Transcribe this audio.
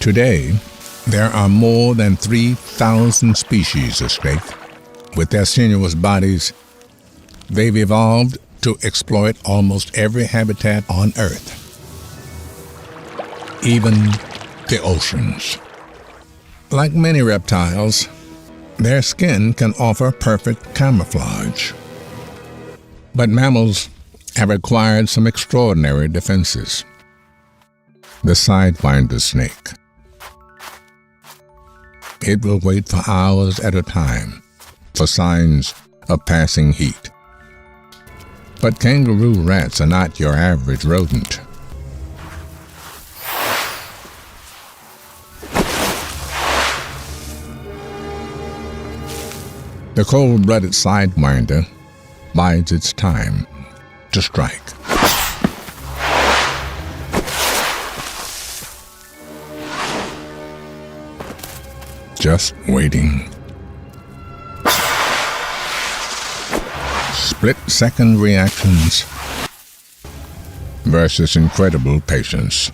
Today, there are more than 3,000 species of snake. With their sinuous bodies, they've evolved to exploit almost every habitat on Earth, even the oceans. Like many reptiles, their skin can offer perfect camouflage. But mammals have acquired some extraordinary defenses. The Sidewinder snake. It will wait for hours at a time for signs of passing heat. But kangaroo rats are not your average rodent. The cold-blooded Sidewinder bides its time to strike. Just waiting. Split-second reactions versus incredible patience.